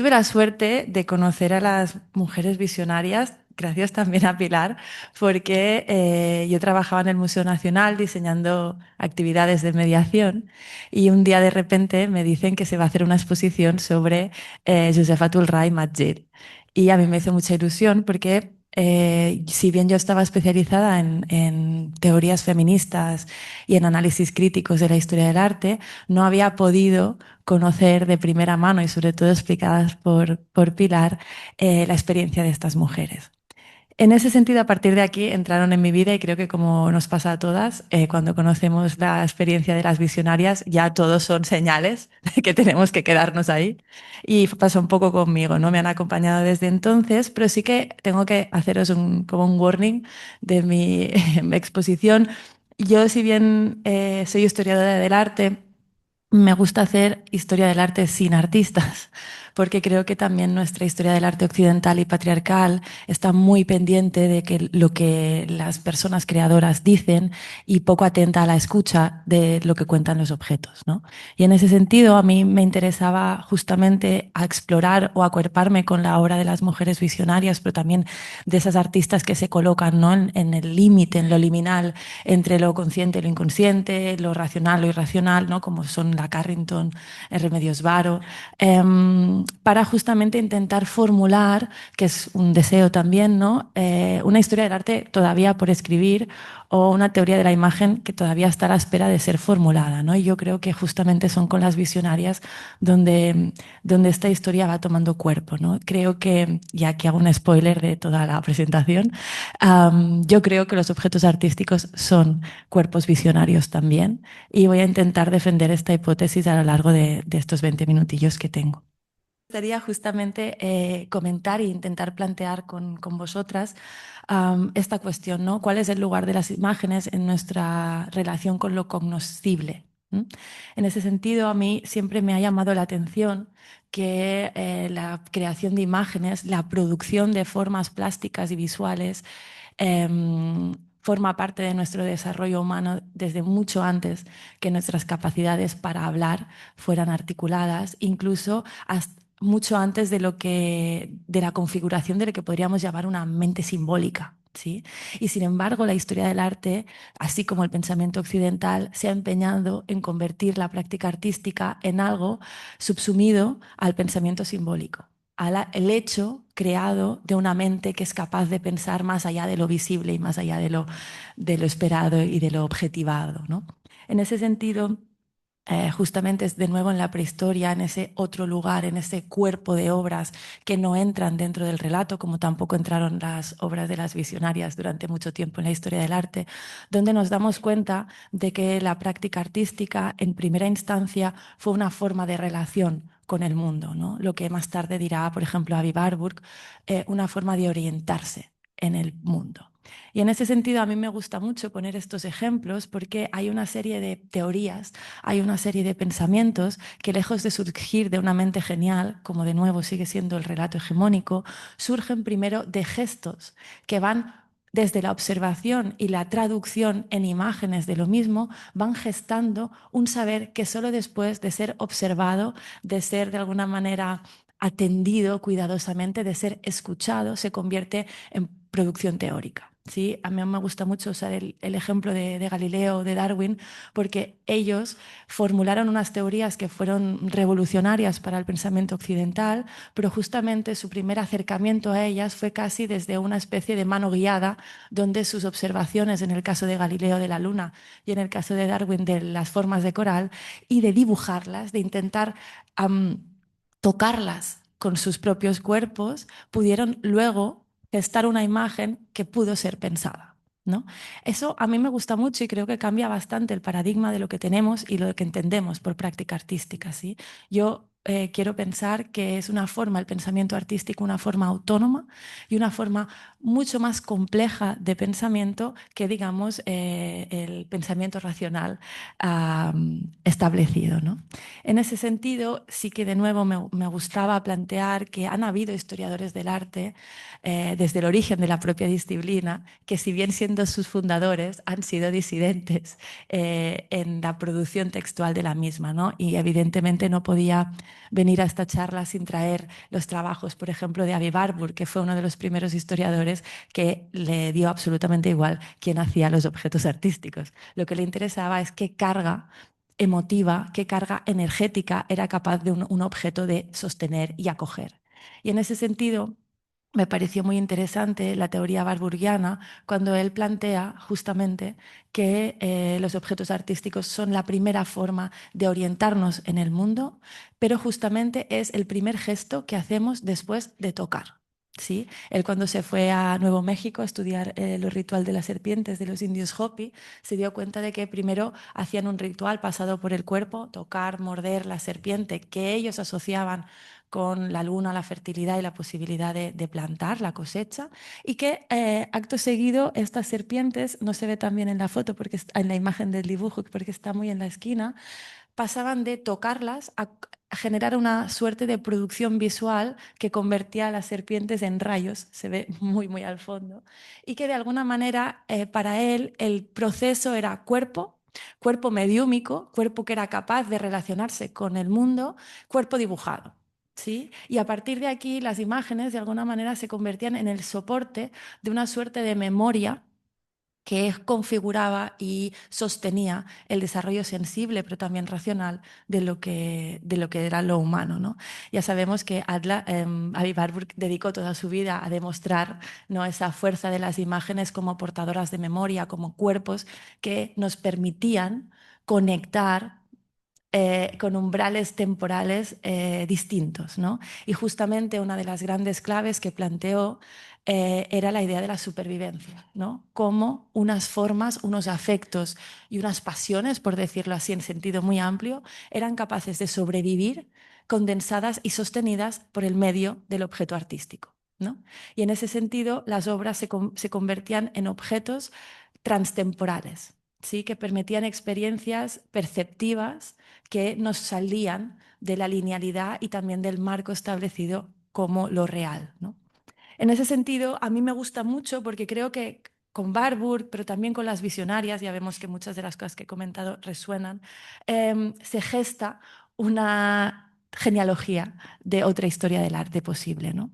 tuve la suerte de conocer a las mujeres visionarias, gracias también a Pilar, porque yo trabajaba en el Museo Nacional diseñando actividades de mediación y un día de repente me dicen que se va a hacer una exposición sobre Josefa Tulray Matgil. Y a mí me hizo mucha ilusión porque si bien yo estaba especializada en teorías feministas y en análisis críticos de la historia del arte, no había podido conocer de primera mano y sobre todo explicadas por Pilar la experiencia de estas mujeres. En ese sentido, a partir de aquí entraron en mi vida y creo que como nos pasa a todas, cuando conocemos la experiencia de las visionarias, ya todos son señales de que tenemos que quedarnos ahí. Y pasó un poco conmigo, ¿no? Me han acompañado desde entonces, pero sí que tengo que haceros como un warning de mi exposición. Yo, si bien soy historiadora del arte, me gusta hacer historia del arte sin artistas, porque creo que también nuestra historia del arte occidental y patriarcal está muy pendiente de que lo que las personas creadoras dicen y poco atenta a la escucha de lo que cuentan los objetos, ¿no? Y en ese sentido, a mí me interesaba justamente a explorar o acuerparme con la obra de las mujeres visionarias, pero también de esas artistas que se colocan, ¿no? en el límite, en lo liminal entre lo consciente y lo inconsciente, lo racional, lo irracional, ¿no? Como son la Carrington, el Remedios Varo, para justamente intentar formular, que es un deseo también, ¿no? Una historia del arte todavía por escribir o una teoría de la imagen que todavía está a la espera de ser formulada, ¿no? Y yo creo que justamente son con las visionarias donde esta historia va tomando cuerpo, ¿no? Creo que, ya que hago un spoiler de toda la presentación, yo creo que los objetos artísticos son cuerpos visionarios también y voy a intentar defender esta hipótesis a lo largo de estos 20 minutillos que tengo. Me gustaría justamente comentar e intentar plantear con vosotras esta cuestión, ¿no? ¿Cuál es el lugar de las imágenes en nuestra relación con lo cognoscible? ¿Mm? En ese sentido, a mí siempre me ha llamado la atención que la creación de imágenes, la producción de formas plásticas y visuales, forma parte de nuestro desarrollo humano desde mucho antes que nuestras capacidades para hablar fueran articuladas, incluso hasta mucho antes de la configuración de lo que podríamos llamar una mente simbólica. ¿Sí? Y sin embargo, la historia del arte, así como el pensamiento occidental, se ha empeñado en convertir la práctica artística en algo subsumido al pensamiento simbólico, el hecho creado de una mente que es capaz de pensar más allá de lo visible y más allá de lo esperado y de lo objetivado, ¿no? En ese sentido, justamente es de nuevo en la prehistoria, en ese otro lugar, en ese cuerpo de obras que no entran dentro del relato, como tampoco entraron las obras de las visionarias durante mucho tiempo en la historia del arte, donde nos damos cuenta de que la práctica artística, en primera instancia, fue una forma de relación con el mundo, ¿no? Lo que más tarde dirá, por ejemplo, Avi Warburg, una forma de orientarse en el mundo. Y en ese sentido a mí me gusta mucho poner estos ejemplos porque hay una serie de teorías, hay una serie de pensamientos que lejos de surgir de una mente genial, como de nuevo sigue siendo el relato hegemónico, surgen primero de gestos que van desde la observación y la traducción en imágenes de lo mismo, van gestando un saber que solo después de ser observado, de ser de alguna manera atendido cuidadosamente, de ser escuchado, se convierte en producción teórica. ¿Sí? A mí me gusta mucho usar el ejemplo de Galileo, de Darwin, porque ellos formularon unas teorías que fueron revolucionarias para el pensamiento occidental, pero justamente su primer acercamiento a ellas fue casi desde una especie de mano guiada, donde sus observaciones, en el caso de Galileo de la luna y en el caso de Darwin de las formas de coral, y de dibujarlas, de intentar tocarlas con sus propios cuerpos, pudieron luego gestar una imagen que pudo ser pensada, ¿no? Eso a mí me gusta mucho y creo que cambia bastante el paradigma de lo que tenemos y lo que entendemos por práctica artística, ¿sí? Yo quiero pensar que es una forma, el pensamiento artístico, una forma autónoma y una forma mucho más compleja de pensamiento que, digamos, el pensamiento racional establecido, ¿no? En ese sentido, sí que de nuevo me gustaba plantear que han habido historiadores del arte desde el origen de la propia disciplina, que si bien siendo sus fundadores han sido disidentes en la producción textual de la misma, ¿no? Y evidentemente no podía venir a esta charla sin traer los trabajos, por ejemplo, de Avi Warburg, que fue uno de los primeros historiadores que le dio absolutamente igual quién hacía los objetos artísticos. Lo que le interesaba es qué carga emotiva, qué carga energética era capaz de un objeto de sostener y acoger. Y en ese sentido, me pareció muy interesante la teoría warburgiana cuando él plantea justamente que los objetos artísticos son la primera forma de orientarnos en el mundo, pero justamente es el primer gesto que hacemos después de tocar. ¿Sí? Él cuando se fue a Nuevo México a estudiar los rituales de las serpientes de los indios Hopi, se dio cuenta de que primero hacían un ritual pasado por el cuerpo, tocar, morder la serpiente, que ellos asociaban con la luna, la fertilidad y la posibilidad de plantar la cosecha, y que acto seguido estas serpientes, no se ve tan bien en la foto, porque en la imagen del dibujo, porque está muy en la esquina, pasaban de tocarlas a generar una suerte de producción visual que convertía a las serpientes en rayos, se ve muy, muy al fondo, y que de alguna manera para él el proceso era cuerpo, cuerpo mediúmico, cuerpo que era capaz de relacionarse con el mundo, cuerpo dibujado. ¿Sí? Y a partir de aquí las imágenes de alguna manera se convertían en el soporte de una suerte de memoria que configuraba y sostenía el desarrollo sensible, pero también racional, de lo que era lo humano, ¿no? Ya sabemos que Avi Warburg dedicó toda su vida a demostrar, ¿no?, esa fuerza de las imágenes como portadoras de memoria, como cuerpos que nos permitían conectar con umbrales temporales distintos, ¿no? Y justamente una de las grandes claves que planteó era la idea de la supervivencia, ¿no? Cómo unas formas, unos afectos y unas pasiones, por decirlo así en sentido muy amplio, eran capaces de sobrevivir condensadas y sostenidas por el medio del objeto artístico, ¿no? Y en ese sentido, las obras se convertían en objetos transtemporales, ¿sí?, que permitían experiencias perceptivas que nos salían de la linealidad y también del marco establecido como lo real, ¿no? En ese sentido, a mí me gusta mucho porque creo que con Warburg, pero también con las visionarias, ya vemos que muchas de las cosas que he comentado resuenan, se gesta una genealogía de otra historia del arte posible, ¿no?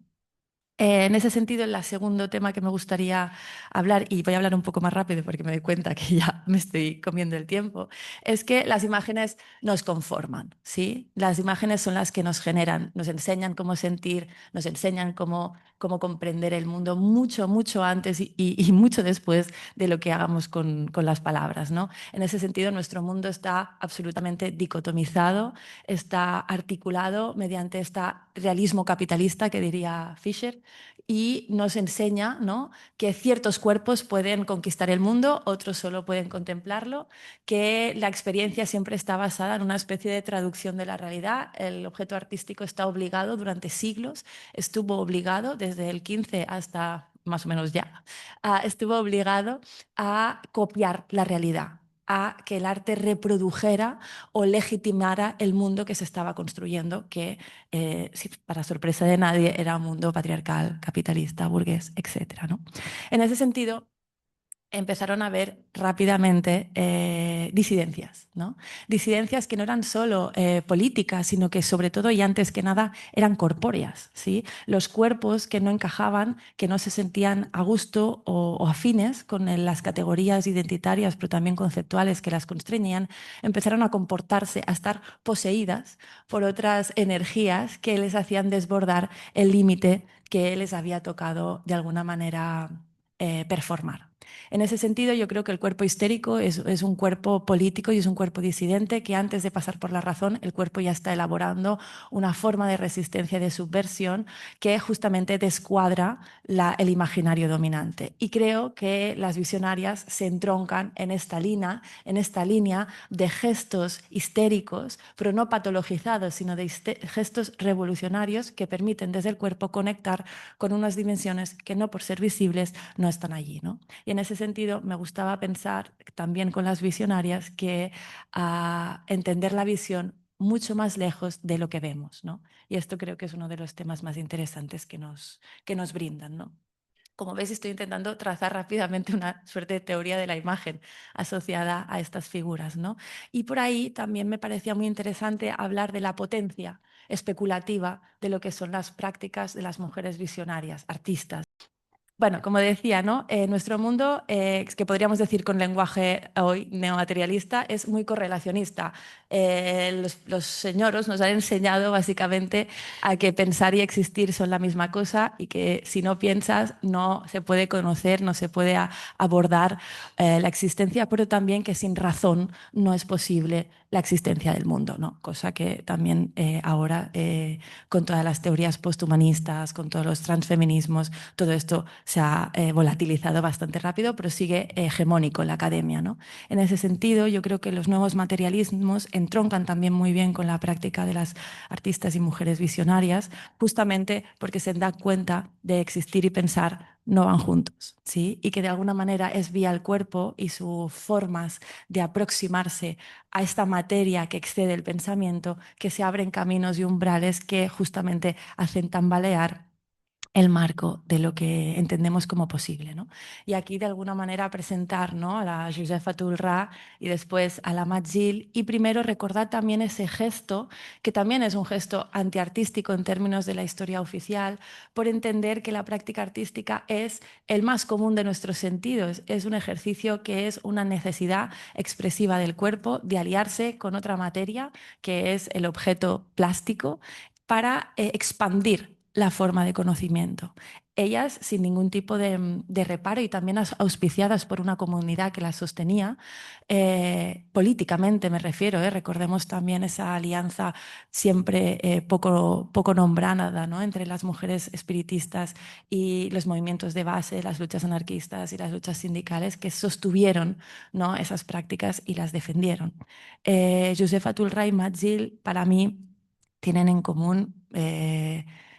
En ese sentido, el segundo tema que me gustaría hablar, y voy a hablar un poco más rápido porque me doy cuenta que ya me estoy comiendo el tiempo, es que las imágenes nos conforman, ¿sí? Las imágenes son las que nos generan, nos enseñan cómo sentir, nos enseñan cómo comprender el mundo mucho, mucho antes y mucho después de lo que hagamos con las palabras, ¿no? En ese sentido, nuestro mundo está absolutamente dicotomizado, está articulado mediante este realismo capitalista que diría Fisher, y nos enseña, ¿no?, que ciertos cuerpos pueden conquistar el mundo, otros solo pueden contemplarlo, que la experiencia siempre está basada en una especie de traducción de la realidad. El objeto artístico está obligado durante siglos, estuvo obligado desde el 15 hasta más o menos ya, estuvo obligado a copiar la realidad, a que el arte reprodujera o legitimara el mundo que se estaba construyendo, que, para sorpresa de nadie, era un mundo patriarcal, capitalista, burgués, etcétera, ¿no? En ese sentido, empezaron a ver rápidamente disidencias, ¿no? Disidencias que no eran solo políticas, sino que sobre todo y antes que nada eran corpóreas, ¿sí? Los cuerpos que no encajaban, que no se sentían a gusto o afines con las categorías identitarias, pero también conceptuales que las constreñían, empezaron a comportarse, a estar poseídas por otras energías que les hacían desbordar el límite que les había tocado de alguna manera performar. En ese sentido, yo creo que el cuerpo histérico es un cuerpo político y es un cuerpo disidente que antes de pasar por la razón, el cuerpo ya está elaborando una forma de resistencia, de subversión, que justamente descuadra el imaginario dominante. Y creo que las visionarias se entroncan en esta línea de gestos histéricos, pero no patologizados, sino de gestos revolucionarios que permiten desde el cuerpo conectar con unas dimensiones que no por ser visibles no están allí, ¿no? Y en ese sentido me gustaba pensar también con las visionarias que entender la visión mucho más lejos de lo que vemos, ¿no? Y esto creo que es uno de los temas más interesantes que nos brindan, ¿no? Como veis, estoy intentando trazar rápidamente una suerte de teoría de la imagen asociada a estas figuras, ¿no? Y por ahí también me parecía muy interesante hablar de la potencia. especulativa de lo que son las prácticas de las mujeres visionarias, artistas. Bueno, como decía, ¿no? Nuestro mundo, que podríamos decir con lenguaje hoy neomaterialista, es muy correlacionista. Los señoros nos han enseñado básicamente a que pensar y existir son la misma cosa y que si no piensas no se puede conocer, no se puede abordar la existencia, pero también que sin razón no es posible la existencia del mundo, ¿no? Cosa que también ahora con todas las teorías posthumanistas, con todos los transfeminismos, todo esto se ha volatilizado bastante rápido, pero sigue hegemónico en la academia, ¿no? En ese sentido, yo creo que los nuevos materialismos entroncan también muy bien con la práctica de las artistas y mujeres visionarias, justamente porque se dan cuenta de existir y pensar no van juntos, ¿sí? Y que de alguna manera es vía el cuerpo y sus formas de aproximarse a esta materia que excede el pensamiento que se abren caminos y umbrales que justamente hacen tambalear el marco de lo que entendemos como posible, ¿no? Y aquí de alguna manera presentar, ¿no?, a la Josefa Tulrà y después a la Majil, y primero recordar también ese gesto, que también es un gesto antiartístico en términos de la historia oficial, por entender que la práctica artística es el más común de nuestros sentidos, es un ejercicio que es una necesidad expresiva del cuerpo de aliarse con otra materia, que es el objeto plástico, para expandir la forma de conocimiento. Ellas sin ningún tipo de reparo y también auspiciadas por una comunidad que las sostenía, políticamente me refiero, recordemos también esa alianza siempre poco nombrada, ¿no?, entre las mujeres espiritistas y los movimientos de base, las luchas anarquistas y las luchas sindicales que sostuvieron, ¿no?, esas prácticas y las defendieron. Josefa Tulrà y Majil, para mí, tienen en común,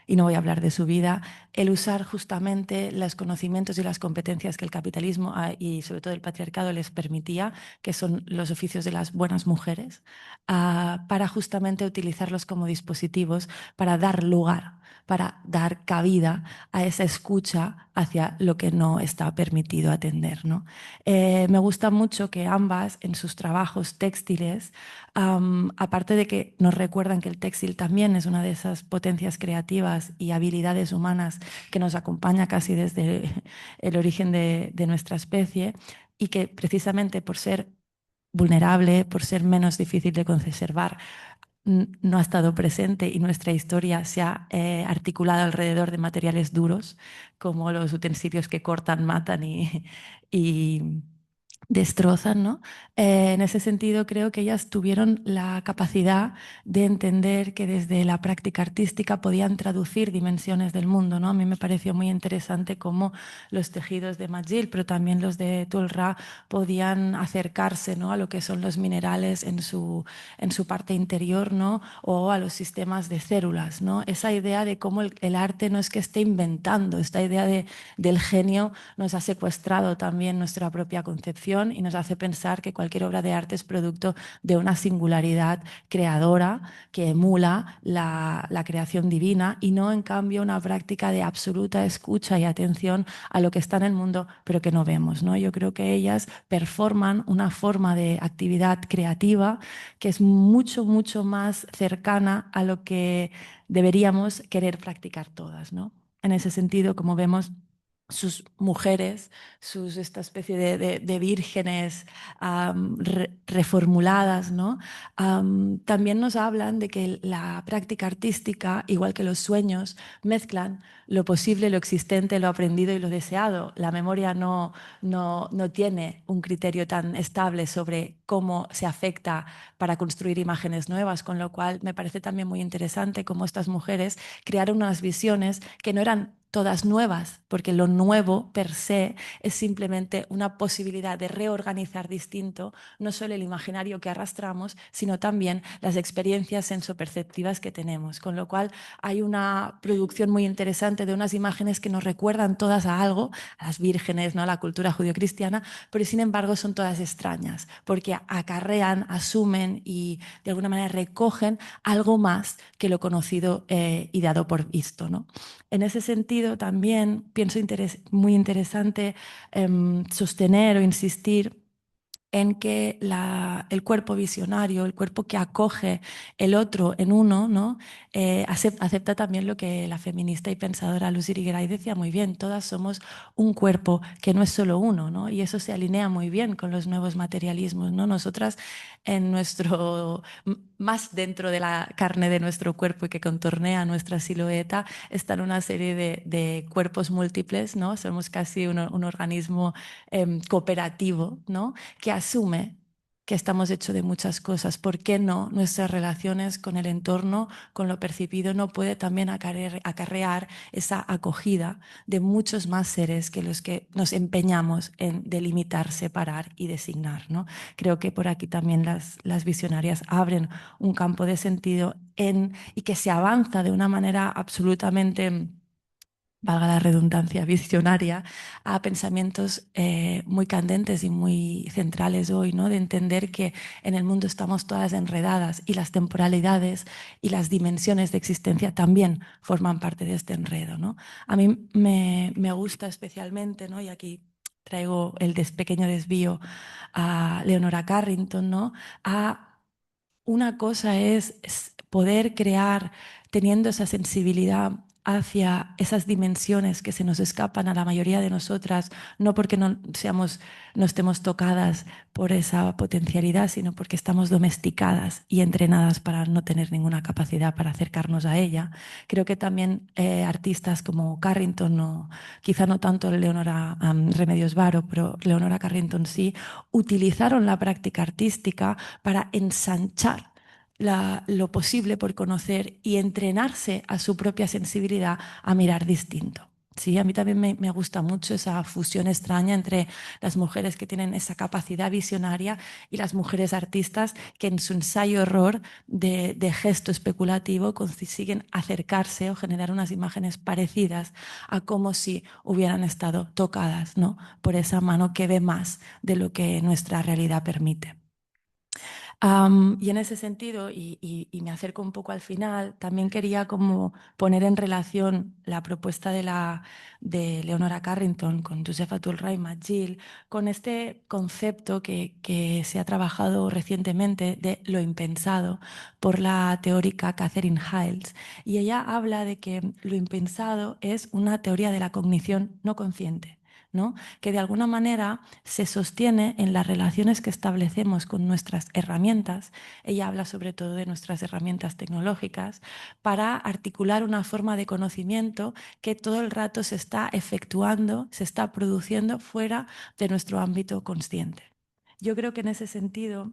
y no voy a hablar de su vida, el usar justamente los conocimientos y las competencias que el capitalismo y sobre todo el patriarcado les permitía, que son los oficios de las buenas mujeres, para justamente utilizarlos como dispositivos para dar lugar, para dar cabida a esa escucha hacia lo que no está permitido atender, ¿no? Me gusta mucho que ambas en sus trabajos textiles, aparte de que nos recuerdan que el textil también es una de esas potencias creativas y habilidades humanas que nos acompaña casi desde el origen de nuestra especie, y que precisamente por ser vulnerable, por ser menos difícil de conservar, no ha estado presente y nuestra historia se ha articulado alrededor de materiales duros como los utensilios que cortan, matan y destrozan, ¿no? En ese sentido, creo que ellas tuvieron la capacidad de entender que desde la práctica artística podían traducir dimensiones del mundo, ¿no? A mí me pareció muy interesante cómo los tejidos de Majil, pero también los de Tulrà, podían acercarse, ¿no?, a lo que son los minerales en su parte interior, ¿no?, o a los sistemas de células, ¿no? Esa idea de cómo el arte no es que esté inventando, esta idea del genio nos ha secuestrado también nuestra propia concepción y nos hace pensar que cualquier obra de arte es producto de una singularidad creadora que emula la creación divina, y no en cambio una práctica de absoluta escucha y atención a lo que está en el mundo pero que no vemos, ¿no? Yo creo que ellas performan una forma de actividad creativa que es mucho, mucho más cercana a lo que deberíamos querer practicar todas, ¿no? En ese sentido, como vemos, sus mujeres, esta especie de vírgenes reformuladas, ¿no? También nos hablan de que la práctica artística, igual que los sueños, mezclan lo posible, lo existente, lo aprendido y lo deseado. La memoria no tiene un criterio tan estable sobre cómo se afecta para construir imágenes nuevas, con lo cual me parece también muy interesante cómo estas mujeres crearon unas visiones que no eran todas nuevas, porque lo nuevo per se es simplemente una posibilidad de reorganizar distinto no solo el imaginario que arrastramos, sino también las experiencias sensoperceptivas que tenemos, con lo cual hay una producción muy interesante de unas imágenes que nos recuerdan todas a algo, a las vírgenes, ¿no?, a la cultura judio-cristiana, pero sin embargo son todas extrañas, porque acarrean, asumen y de alguna manera recogen algo más que lo conocido y dado por visto, ¿no? En ese sentido, también pienso muy interesante sostener o insistir en que el cuerpo visionario, el cuerpo que acoge el otro en uno, ¿no? Acepta también lo que la feminista y pensadora Lucy Irigaray decía muy bien: todas somos un cuerpo que no es solo uno, ¿no? Y eso se alinea muy bien con los nuevos materialismos, ¿no? Nosotras, en más dentro de la carne de nuestro cuerpo y que contornea nuestra silueta, están una serie de cuerpos múltiples, ¿no? Somos casi un organismo cooperativo, ¿no? Que asume que estamos hechos de muchas cosas. ¿Por qué no nuestras relaciones con el entorno, con lo percibido, no puede también acarrear esa acogida de muchos más seres que los que nos empeñamos en delimitar, separar y designar, ¿no? Creo que por aquí también las visionarias abren un campo de sentido y que se avanza de una manera absolutamente, valga la redundancia, visionaria, a pensamientos muy candentes y muy centrales hoy, ¿no? De entender que en el mundo estamos todas enredadas y las temporalidades y las dimensiones de existencia también forman parte de este enredo, ¿no? A mí me gusta especialmente, ¿no? Y aquí traigo el pequeño desvío a Leonora Carrington, ¿no? Una cosa es poder crear teniendo esa sensibilidad hacia esas dimensiones que se nos escapan a la mayoría de nosotras, no porque no estemos tocadas por esa potencialidad, sino porque estamos domesticadas y entrenadas para no tener ninguna capacidad para acercarnos a ella. Creo que también artistas como Carrington, o quizá no tanto Leonora Remedios Varo, pero Leonora Carrington sí, utilizaron la práctica artística para ensanchar lo posible por conocer y entrenarse a su propia sensibilidad a mirar distinto. Sí, a mí también me gusta mucho esa fusión extraña entre las mujeres que tienen esa capacidad visionaria y las mujeres artistas que en su ensayo-error de gesto especulativo consiguen acercarse o generar unas imágenes parecidas a como si hubieran estado tocadas, ¿no? Por esa mano que ve más de lo que nuestra realidad permite. Y en ese sentido, y me acerco un poco al final, también quería como poner en relación la propuesta de Leonora Carrington con Joseph Atul-Rai McGill, con este concepto que se ha trabajado recientemente de lo impensado por la teórica Catherine Hiles. Y ella habla de que lo impensado es una teoría de la cognición no consciente, ¿no? Que de alguna manera se sostiene en las relaciones que establecemos con nuestras herramientas. Ella habla sobre todo de nuestras herramientas tecnológicas para articular una forma de conocimiento que todo el rato se está efectuando, se está produciendo fuera de nuestro ámbito consciente. Yo creo que en ese sentido,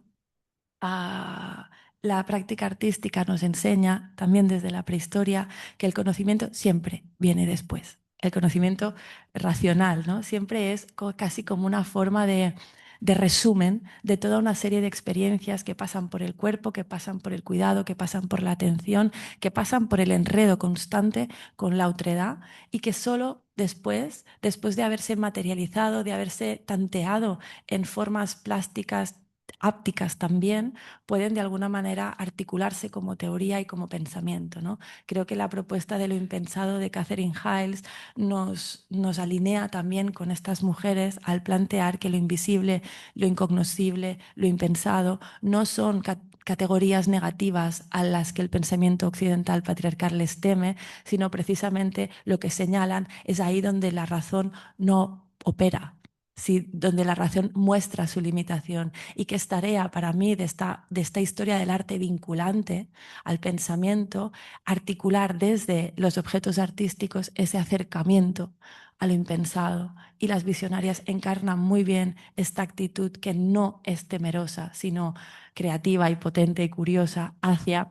a la práctica artística nos enseña, también desde la prehistoria, que el conocimiento siempre viene después. El conocimiento racional, ¿no? Siempre es casi como una forma de resumen de toda una serie de experiencias que pasan por el cuerpo, que pasan por el cuidado, que pasan por la atención, que pasan por el enredo constante con la otredad, y que solo después de haberse materializado, de haberse tanteado en formas plásticas, ápticas también, pueden de alguna manera articularse como teoría y como pensamiento, ¿no? Creo que la propuesta de lo impensado de Catherine Hiles nos alinea también con estas mujeres al plantear que lo invisible, lo incognoscible, lo impensado no son categorías negativas a las que el pensamiento occidental patriarcal les teme, sino precisamente lo que señalan es ahí donde la razón no opera. Sí, donde la razón muestra su limitación, y que es tarea para mí de esta historia del arte vinculante al pensamiento, articular desde los objetos artísticos ese acercamiento a lo impensado. Y las visionarias encarnan muy bien esta actitud que no es temerosa, sino creativa y potente y curiosa hacia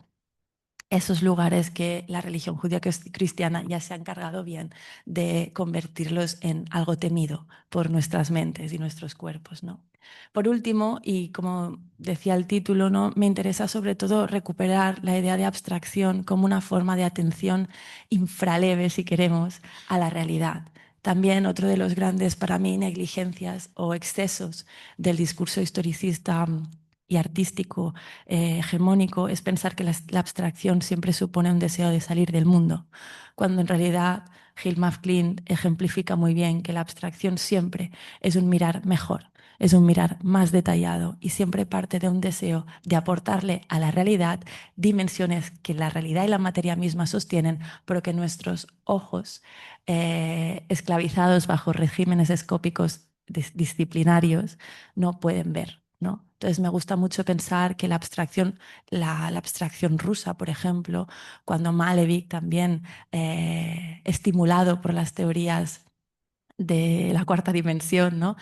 esos lugares que la religión judía cristiana ya se ha encargado bien de convertirlos en algo temido por nuestras mentes y nuestros cuerpos, ¿no? Por último, y como decía el título, ¿no? Me interesa sobre todo recuperar la idea de abstracción como una forma de atención infraleve, si queremos, a la realidad. También otro de los grandes, para mí, negligencias o excesos del discurso historicista y artístico hegemónico es pensar que la abstracción siempre supone un deseo de salir del mundo, cuando en realidad Gil McLean ejemplifica muy bien que la abstracción siempre es un mirar mejor, es un mirar más detallado y siempre parte de un deseo de aportarle a la realidad dimensiones que la realidad y la materia misma sostienen, pero que nuestros ojos, esclavizados bajo regímenes escópicos disciplinarios, no pueden ver, ¿no? Entonces me gusta mucho pensar que la abstracción, la abstracción rusa, por ejemplo, cuando Malevich también, estimulado por las teorías de la cuarta dimensión, ¿no?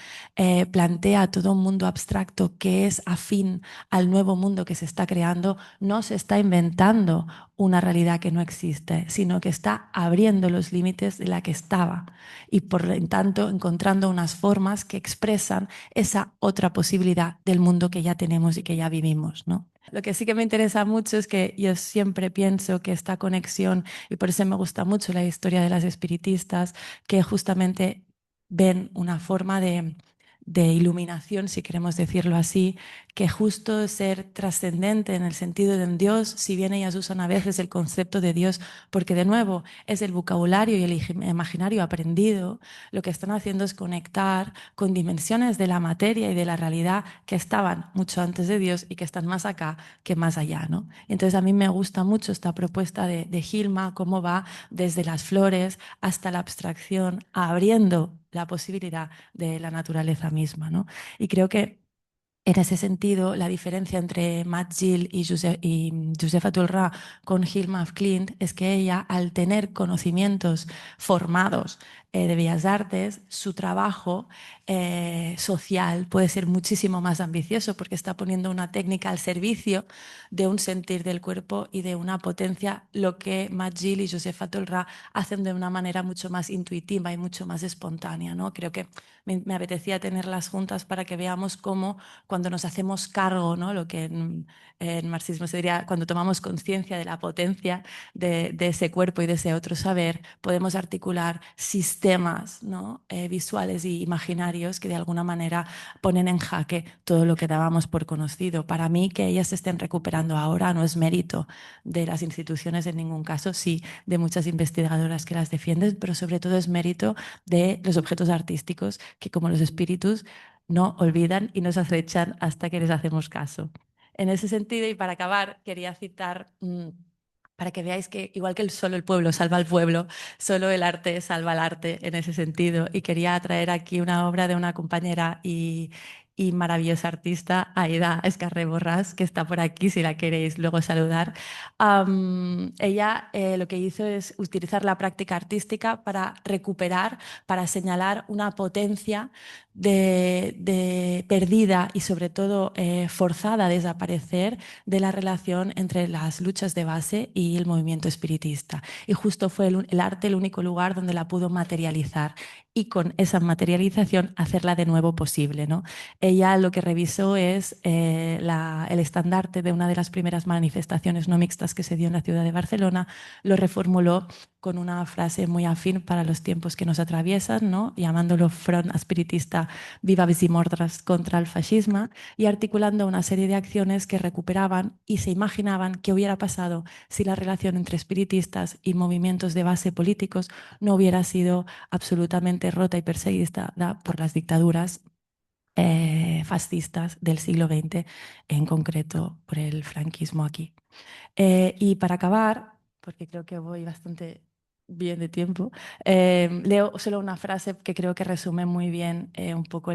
Plantea todo un mundo abstracto que es afín al nuevo mundo que se está creando, no se está inventando una realidad que no existe, sino que está abriendo los límites de la que estaba y por lo tanto encontrando unas formas que expresan esa otra posibilidad del mundo que ya tenemos y que ya vivimos, ¿no? Lo que sí que me interesa mucho es que yo siempre pienso que esta conexión, y por eso me gusta mucho la historia de las espiritistas, que justamente ven una forma de iluminación, si queremos decirlo así, que justo ser trascendente en el sentido de un Dios, si bien ellas usan a veces el concepto de Dios, porque de nuevo es el vocabulario y el imaginario aprendido, lo que están haciendo es conectar con dimensiones de la materia y de la realidad que estaban mucho antes de Dios y que están más acá que más allá, ¿no? Entonces a mí me gusta mucho esta propuesta de Hilma, cómo va desde las flores hasta la abstracción, abriendo la posibilidad de la naturaleza misma, ¿no? Y creo que en ese sentido, la diferencia entre Matt Gill y Josefa Tulrà con Hilma af Klint es que ella, al tener conocimientos formados de Bellas Artes, su trabajo social puede ser muchísimo más ambicioso porque está poniendo una técnica al servicio de un sentir del cuerpo y de una potencia, lo que Matt Gill y Josefa Tulrà hacen de una manera mucho más intuitiva y mucho más espontánea, ¿no? Creo que me apetecía tenerlas juntas para que veamos cómo cuando nos hacemos cargo, ¿no? Lo que en marxismo se diría, cuando tomamos conciencia de la potencia de ese cuerpo y de ese otro saber, podemos articular sistemas, ¿no? Visuales y imaginarios que de alguna manera ponen en jaque todo lo que dábamos por conocido. Para mí, que ellas se estén recuperando ahora no es mérito de las instituciones en ningún caso, sí de muchas investigadoras que las defienden, pero sobre todo es mérito de los objetos artísticos que, como los espíritus, no olvidan y nos acechan hasta que les hacemos caso. En ese sentido, y para acabar, quería citar, para que veáis que igual que solo el pueblo salva al pueblo, solo el arte salva al arte en ese sentido. Y quería traer aquí una obra de una compañera y maravillosa artista, Aida Escarré Borràs, que está por aquí si la queréis luego saludar. Ella lo que hizo es utilizar la práctica artística para recuperar, para señalar una potencia perdida y sobre todo forzada a desaparecer de la relación entre las luchas de base y el movimiento espiritista. Y justo fue el arte el único lugar donde la pudo materializar y con esa materialización hacerla de nuevo posible, ¿no? Ella lo que revisó es el estandarte de una de las primeras manifestaciones no mixtas que se dio en la ciudad de Barcelona, lo reformuló con una frase muy afín para los tiempos que nos atraviesan, ¿no? Llamándolo Front Espiritista Vives i Mordres contra el fascismo, y articulando una serie de acciones que recuperaban y se imaginaban qué hubiera pasado si la relación entre espiritistas y movimientos de base políticos no hubiera sido absolutamente rota y perseguida por las dictaduras fascistas del siglo XX, en concreto por el franquismo aquí. Y para acabar, porque creo que voy bastante bien de tiempo, leo solo una frase que creo que resume muy bien un poco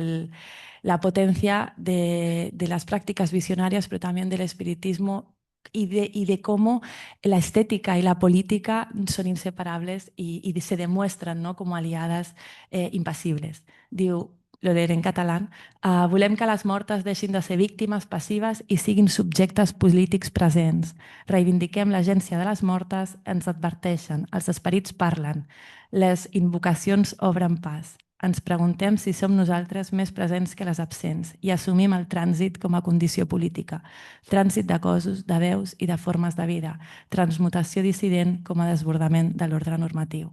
la potencia de las prácticas visionarias, pero también del espiritismo y de cómo la estética y la política son inseparables y se demuestran, ¿no?, como aliadas impasibles. Diu, lo diré en catalán: volem que les mortes deixin de ser víctimes passives i siguin subjectes polítics presents. Reivindiquem l'agència de les mortes, ens adverteixen, els esperits parlen, les invocacions obren pas. Ens preguntem si som nosaltres més presents que les absents i assumim el trànsit com a condició política. Trànsit de cossos, de veus i de formes de vida. Transmutació dissident com a desbordament de l'ordre normatiu.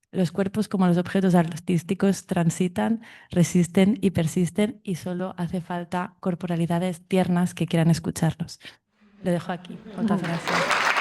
Los cuerpos, como los objetos artísticos, transitan, resisten y persisten y solo hace falta corporalidades tiernas que quieran escucharlos. Lo dejo aquí. Muchas gracias.